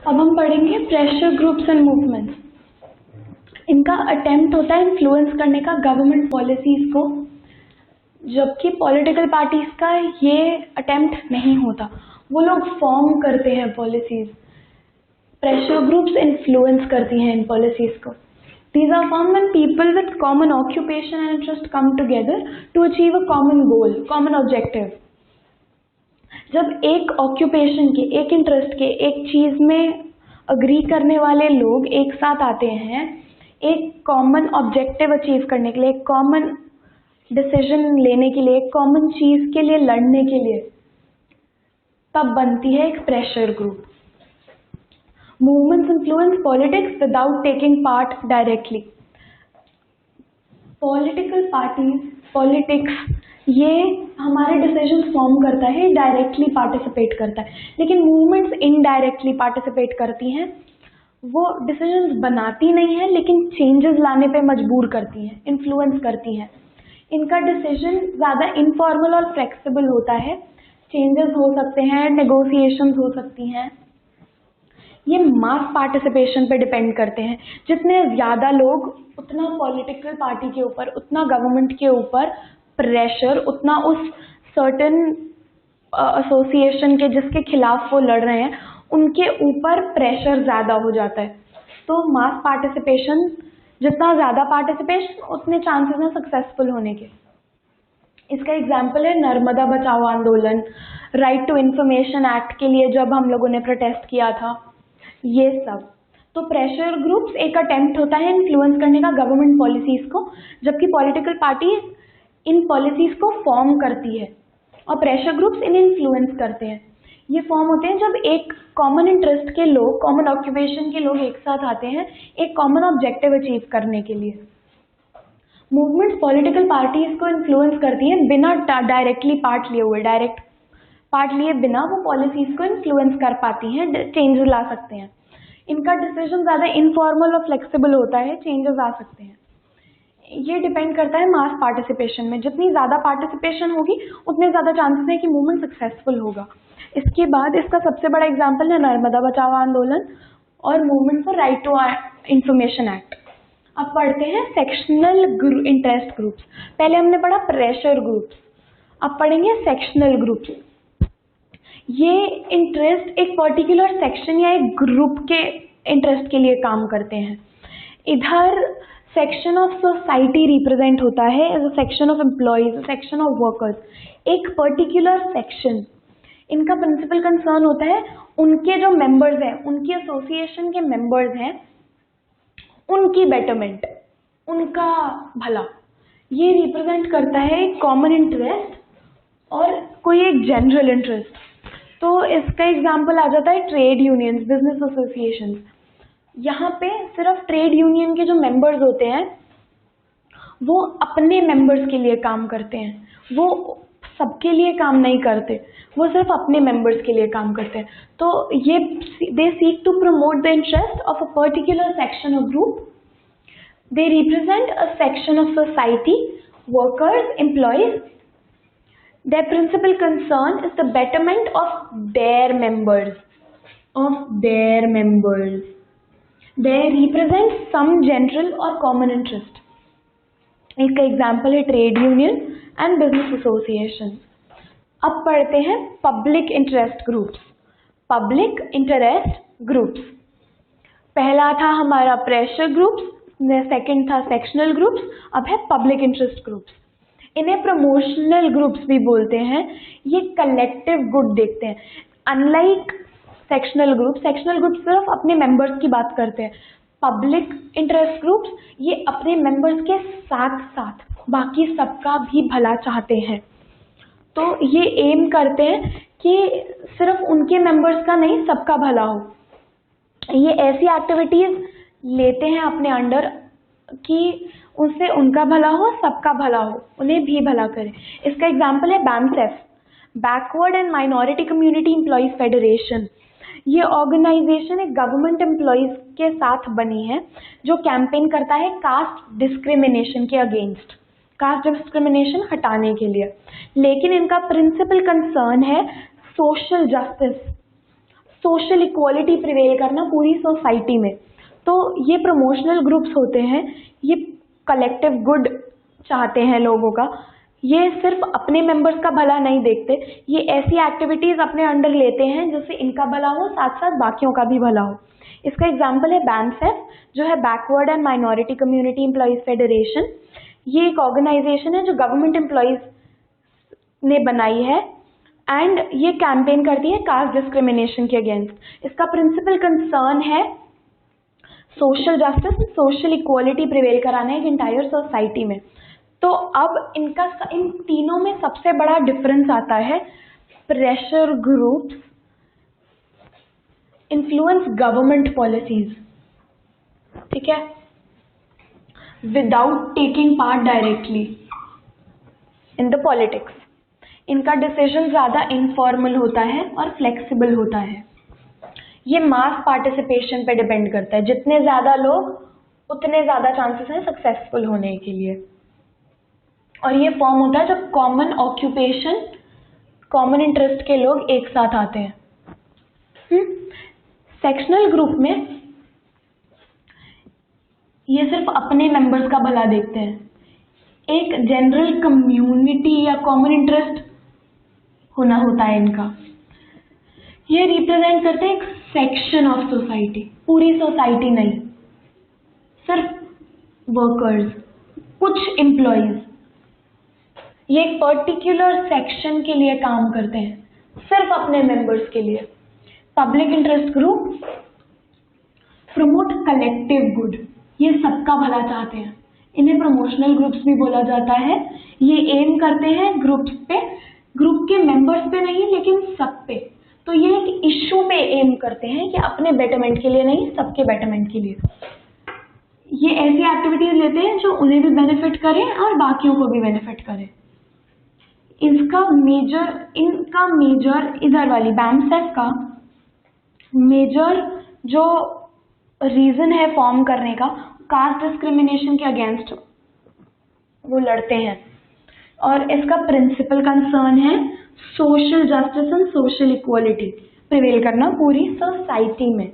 अब हम पढ़ेंगे प्रेशर ग्रुप्स एंड मूवमेंट्स। इनका अटेम्प्ट होता है इन्फ्लुएंस करने का गवर्नमेंट पॉलिसीज को, जबकि पॉलिटिकल पार्टीज का ये अटेम्प्ट नहीं होता, वो लोग फॉर्म करते हैं पॉलिसीज। प्रेशर ग्रुप्स इन्फ्लुएंस करती हैं इन पॉलिसीज को। These are formed when people with common occupation and interest come together to achieve a common goal, common objective. जब एक ऑक्यूपेशन के, एक इंटरेस्ट के, एक चीज में अग्री करने वाले लोग एक साथ आते हैं एक कॉमन ऑब्जेक्टिव अचीव करने के लिए, एक कॉमन डिसीजन लेने के लिए, एक कॉमन चीज के लिए लड़ने के लिए, तब बनती है एक pressure group. Movements influence politics without taking part directly. Political parties, politics, ये हमारे डिसीजन फॉर्म करता है, डायरेक्टली पार्टिसिपेट करता है, लेकिन मूवमेंट्स इनडायरेक्टली पार्टिसिपेट करती हैं। वो डिसीजंस बनाती नहीं है लेकिन चेंजेस लाने पे मजबूर करती हैं, इन्फ्लुएंस करती हैं। इनका डिसीजन ज़्यादा इनफॉर्मल और फ्लेक्सिबल होता है, चेंजेस हो सकते हैं, नेगोशिएशंस हो सकती हैं। ये मास पार्टिसिपेशन पे डिपेंड करते हैं। जितने ज़्यादा लोग, उतना पॉलिटिकल पार्टी के ऊपर, उतना गवर्नमेंट के ऊपर प्रेशर, उतना उस सर्टेन एसोसिएशन के जिसके खिलाफ वो लड़ रहे हैं उनके ऊपर प्रेशर ज़्यादा हो जाता है। तो मास पार्टिसिपेशन, जितना ज़्यादा पार्टिसिपेशन उतने चांसेस हैं सक्सेसफुल होने के। इसका एग्जाम्पल है नर्मदा बचाओ आंदोलन, राइट टू इंफॉर्मेशन एक्ट के लिए जब हम लोगों ने प्रोटेस्ट किया था, ये सब। तो प्रेशर ग्रुप्स एक अटेम्प्ट होता है इन्फ्लुएंस करने का गवर्नमेंट पॉलिसीज को, जबकि पॉलिटिकल पार्टी इन पॉलिसीज को फॉर्म करती है और प्रेशर ग्रुप्स इन इन्फ्लुएंस करते हैं। ये फॉर्म होते हैं जब एक कॉमन इंटरेस्ट के लोग, कॉमन ऑक्यूपेशन के लोग एक साथ आते हैं एक कॉमन ऑब्जेक्टिव अचीव करने के लिए। मूवमेंट्स पॉलिटिकल पार्टीज को इन्फ्लुएंस करती हैं बिना डायरेक्टली पार्ट लिए हुए, डायरेक्ट पार्ट लिए बिना वो पॉलिसीज को इन्फ्लुएंस कर पाती हैं, चेंजेस ला सकते हैं। इनका डिसीजन ज़्यादा इनफॉर्मल और फ्लेक्सिबल होता है, चेंजेस आ सकते हैं। ये डिपेंड करता है मास पार्टिसिपेशन में। जितनी ज़्यादा पार्टिसिपेशन होगी उतने ज़्यादा चांसेस है कि मूवमेंट सक्सेसफुल होगा। इसके बाद इसका सबसे बड़ा एग्जाम्पल है नर्मदा बचाओ आंदोलन और movement for right to information act. अब पढ़ते हैं सेक्शनल इंटरेस्ट ग्रुप्स। पहले हमने पढ़ा प्रेशर ग्रुप्स, अब पढ़ेंगे सेक्शनल ग्रुप्स। ये इंटरेस्ट एक पर्टिकुलर सेक्शन या एक ग्रुप के इंटरेस्ट के लिए काम करते हैं। इधर सेक्शन ऑफ सोसाइटी रिप्रेजेंट होता है as a section of employees, section of workers, एक पर्टिकुलर सेक्शन। इनका प्रिंसिपल कंसर्न होता है उनके जो मेंबर्स हैं, उनकी एसोसिएशन के मेंबर्स हैं, उनकी बेटरमेंट, उनका भला। ये रिप्रेजेंट करता है एक कॉमन इंटरेस्ट और कोई एक जनरल इंटरेस्ट। तो इसका एग्जाम्पल आ जाता है ट्रेड यूनियंस, बिजनेस एसोसिएशन। यहाँ पे सिर्फ ट्रेड यूनियन के जो मेंबर्स होते हैं वो अपने मेंबर्स के लिए काम करते हैं, वो सबके लिए काम नहीं करते, वो सिर्फ अपने मेंबर्स के लिए काम करते हैं। तो ये they seek to promote the interest of a particular section of group. They represent a section of society, workers, employees. Their principal concern is the betterment of their members, They represent some general or common interest. इसका example है trade union and business association. अब पढ़ते हैं public interest groups. Public interest groups, पहला था हमारा pressure groups, second था sectional groups, अब है पब्लिक इंटरेस्ट ग्रुप्स। इन्हें प्रमोशनल ग्रुप्स भी बोलते हैं। ये कलेक्टिव गुड देखते हैं। अनलाइक सेक्शनल ग्रुप सिर्फ अपने मेंबर्स की बात करते हैं। पब्लिक इंटरेस्ट ग्रुप्स ये अपने मेंबर्स के साथ साथ बाकी सबका भी भला चाहते हैं। तो ये एम करते हैं कि सिर्फ उनके मेंबर्स का नहीं, सबका भला हो। ये ऐसी एक्टिविटीज लेते हैं अपने अंडर कि उससे उनका भला हो, सबका भला हो, उन्हें भी भला करे। इसका एग्जाम्पल है BAMCEF, backward and minority community employees federation. ये ऑर्गेनाइजेशन एक गवर्नमेंट एम्प्लॉयज के साथ बनी है जो कैंपेन करता है कास्ट डिस्क्रिमिनेशन के अगेंस्ट, कास्ट डिस्क्रिमिनेशन हटाने के लिए। लेकिन इनका प्रिंसिपल कंसर्न है social justice, social equality prevail करना पूरी सोसाइटी में। तो ये प्रमोशनल ग्रुप्स होते हैं, ये कलेक्टिव गुड चाहते हैं लोगों का, ये सिर्फ अपने मेंबर्स का भला नहीं देखते, ये ऐसी एक्टिविटीज़ अपने अंडर लेते हैं जिससे इनका भला हो, साथ साथ बाकियों का भी भला हो। इसका एग्जाम्पल है BAMFEF, जो है backward and minority community employees federation. ये एक ऑर्गेनाइजेशन है जो गवर्नमेंट एम्प्लॉयज़ ने बनाई है एंड ये कैंपेन करती है कास्ट डिस्क्रिमिनेशन के अगेंस्ट। इसका प्रिंसिपल कंसर्न है social justice, social equality prevail कराना है एक इंटायर सोसाइटी में। तो अब इन तीनों में सबसे बड़ा डिफरेंस आता है pressure groups influence government policies, ठीक है, without taking part directly in the politics. इनका डिसीजन ज़्यादा इनफॉर्मल होता है और फ्लेक्सिबल होता है। ये मास पार्टिसिपेशन पे डिपेंड करता है, जितने ज़्यादा लोग उतने ज़्यादा चांसेस हैं सक्सेसफुल होने के लिए। और ये फॉर्म होता है जब कॉमन ऑक्यूपेशन, कॉमन इंटरेस्ट के लोग एक साथ आते हैं। सेक्शनल ग्रुप में ये सिर्फ अपने मेंबर्स का भला देखते हैं, एक जनरल कम्युनिटी या कॉमन इंटरेस्ट होना होता है इनका। ये रिप्रेजेंट करते हैं एक सेक्शन ऑफ सोसाइटी, पूरी सोसाइटी नहीं, सिर्फ वर्कर्स, कुछ एम्प्लॉयज। ये एक पर्टिकुलर सेक्शन के लिए काम करते हैं, सिर्फ अपने मेंबर्स के लिए। Public interest group promote collective good, ये सबका भला चाहते हैं, इन्हें प्रमोशनल ग्रुप्स भी बोला जाता है। ये एम करते हैं ग्रुप्स पे, ग्रुप के मेंबर्स पे नहीं लेकिन सब पे। तो ये एक इश्यू पे एम करते हैं कि अपने बेटरमेंट के लिए नहीं, सबके बेटरमेंट के लिए। ये ऐसी एक्टिविटीज लेते हैं जो उन्हें भी बेनिफिट करे और बाकियों को भी बेनिफिट करे। इनका मेजर इधर वाली BAMFEF का मेजर जो रीजन है फॉर्म करने का, कास्ट डिस्क्रिमिनेशन के अगेंस्ट वो लड़ते हैं। और इसका प्रिंसिपल कंसर्न है social justice and social equality prevail करना पूरी सोसाइटी में।